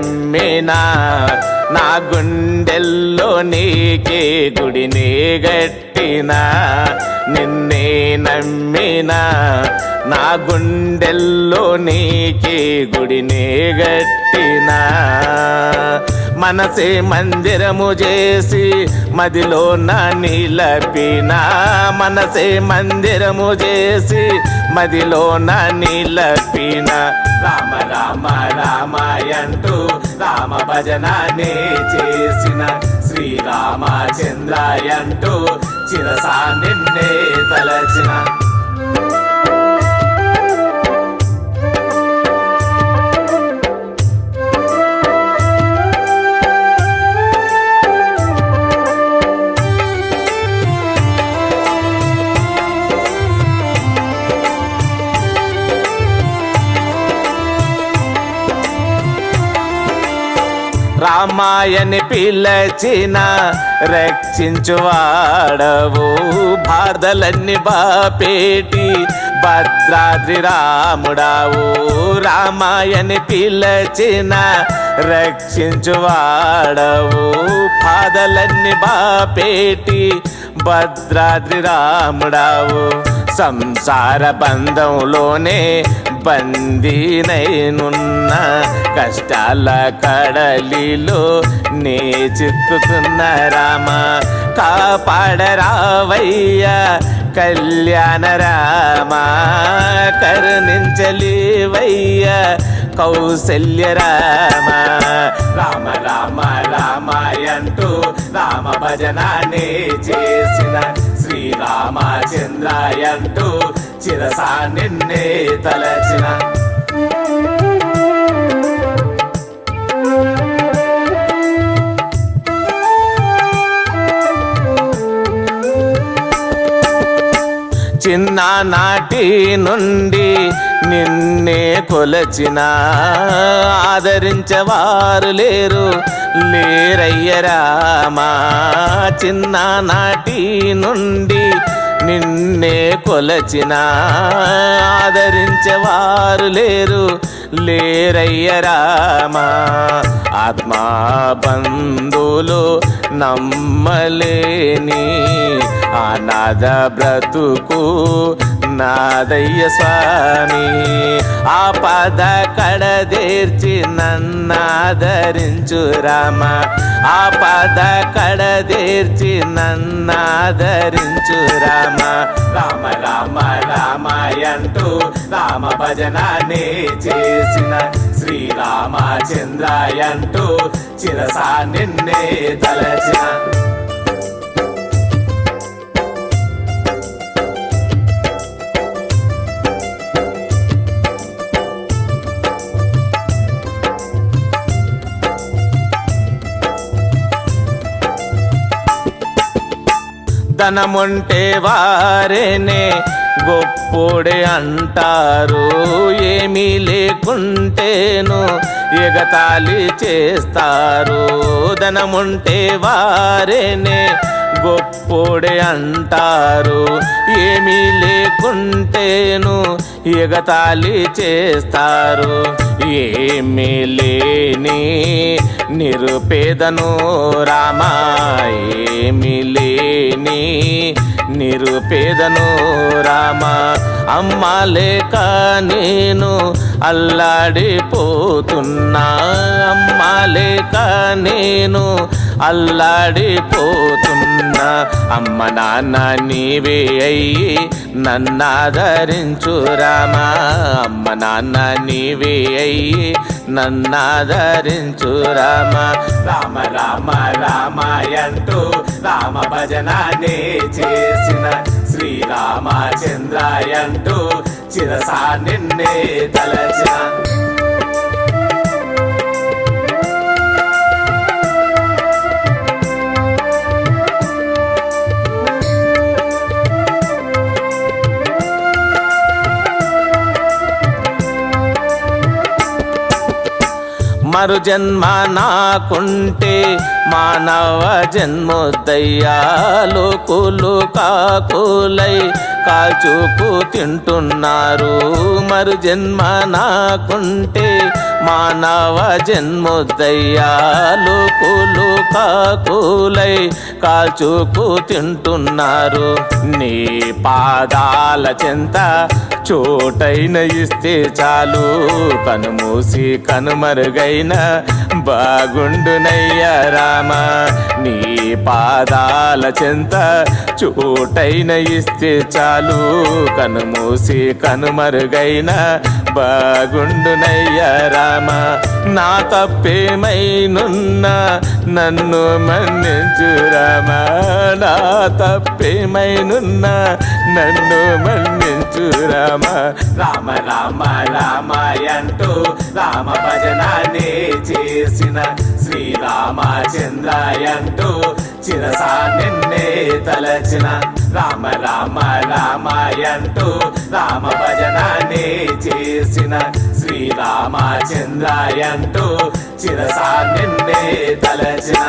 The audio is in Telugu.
నమ్మినా నా గుండెల్లో నీకే గుడిని గట్టినా నిన్నే నమ్మినా నా గుండెల్లో నీకే గుడిని గట్టినా మనసే మందిరము చేసి మదిలో నా నిలపినా మనసే మందిరము చేసి మదిలో నా నిలపినా రామ రామ రామాయంటూ రామ భజనానే చేసిన శ్రీరామచంద్రాయంటూ చిరసా నిన్నే తలచిన రామాయని పిలచిన రక్షించువాడవు బాధలన్నీ బాపేటి భద్రాద్రి రాముడావు రామాయని పిలచిన రక్షించువాడవు బాధలన్నీ బాపేటి భద్రాద్రి రాముడావు సంసార బంధంలోనే బందీనైనున్న కష్టాల కడలిలో నే చిక్కుతున్న రామ కాపాడరావయ్య కళ్యాణ రామ కరుణించలేవయ్య కౌసల్య రామ రామ రామ రామాయంటూ రామ భజనానే చేసిన శ్రీరామచంద్రాయంటూ చిరసా నిన్నే తలచిన చిన్ననాటి నుండి నిన్నే కొలచిన ఆదరించేవారు లేరయ్య రామా చిన్ననాటి నుండి నిన్నే కొలచిన ఆదరించేవారు లేరయ్య రామా ఆత్మా బంధువులు నమ్మలేని అనాథ బ్రతుకు నాదయ్య స్వామి ఆపద కడదేర్చి నన్నాదరించు రామ ఆపద కడదేర్చి నన్నాదరించు రామ రామ రామ రామాయంటూ రామ భజనానే చేసిన శ్రీరామచంద్రాయంటూ చిరసా నిన్నే తలచిన ధనముంటే వారేనే గొప్పోడే అంటారు ఏమీ లేకుంటేను ఎగతాళి చేస్తారు ధనముంటే వారేనే గొప్పోడే అంటారు ఏమీ లేకుంటేను ఎగతాళి చేస్తారు ఏమీ లేని నిరుపేదను రామా ఏమీ లేని నిరుపేదను రామా అమ్మ లేక నేను అల్లాడిపోతున్నా అమ్మ లేక నేను అల్లాడిపోతున్నా అమ్మ నాన్న నీవే అయ్యి నన్నాదరించు రామా అమ్మ నాన్న నీవే అయ్యి నన్నాదరించు రామా రామ రామ రామాయంటూ రామ భజనానే చేసిన శ్రీరామచంద్రాయంటూ చిరసా నిన్నే తలచిన మరు జన్మ నాకుంటే మానవ జన్మొద్దయ్యా లోకులు కాకులై కాల్చుకు తింటున్నారు మరు జన్మ నాకుంటే మానవ జన్ముద్దయ్యాలు కులు కాకులై కాల్చుకు తింటున్నారు. నీ పాదాల చెంత చోటైన ఇస్తే చాలు, కనుమూసి కనుమరుగైన బాగుండునయ్య రామ. నీ పాదాల చెంత చోటైన ఇస్తే చాలు, కనుమూసి కనుమరుగైన బాగుండునయ్య రామ. నా తప్పేమైనున్నా నన్ను మన్నించు రామ, నా తప్పేమైనున్నా నన్ను మన్నించు రామ. రామ రామ రామ అంటూ రామ భజనాన్ని చేసిన శ్రీరామచంద్ర అంటూ చిరసా నిన్నే తలచిన. రామ రామ రామ అంటూ రామ భజనాన్ని చేసిన శ్రీరామచంద్ర అంటూ చిరసా నిన్నే తలచిన.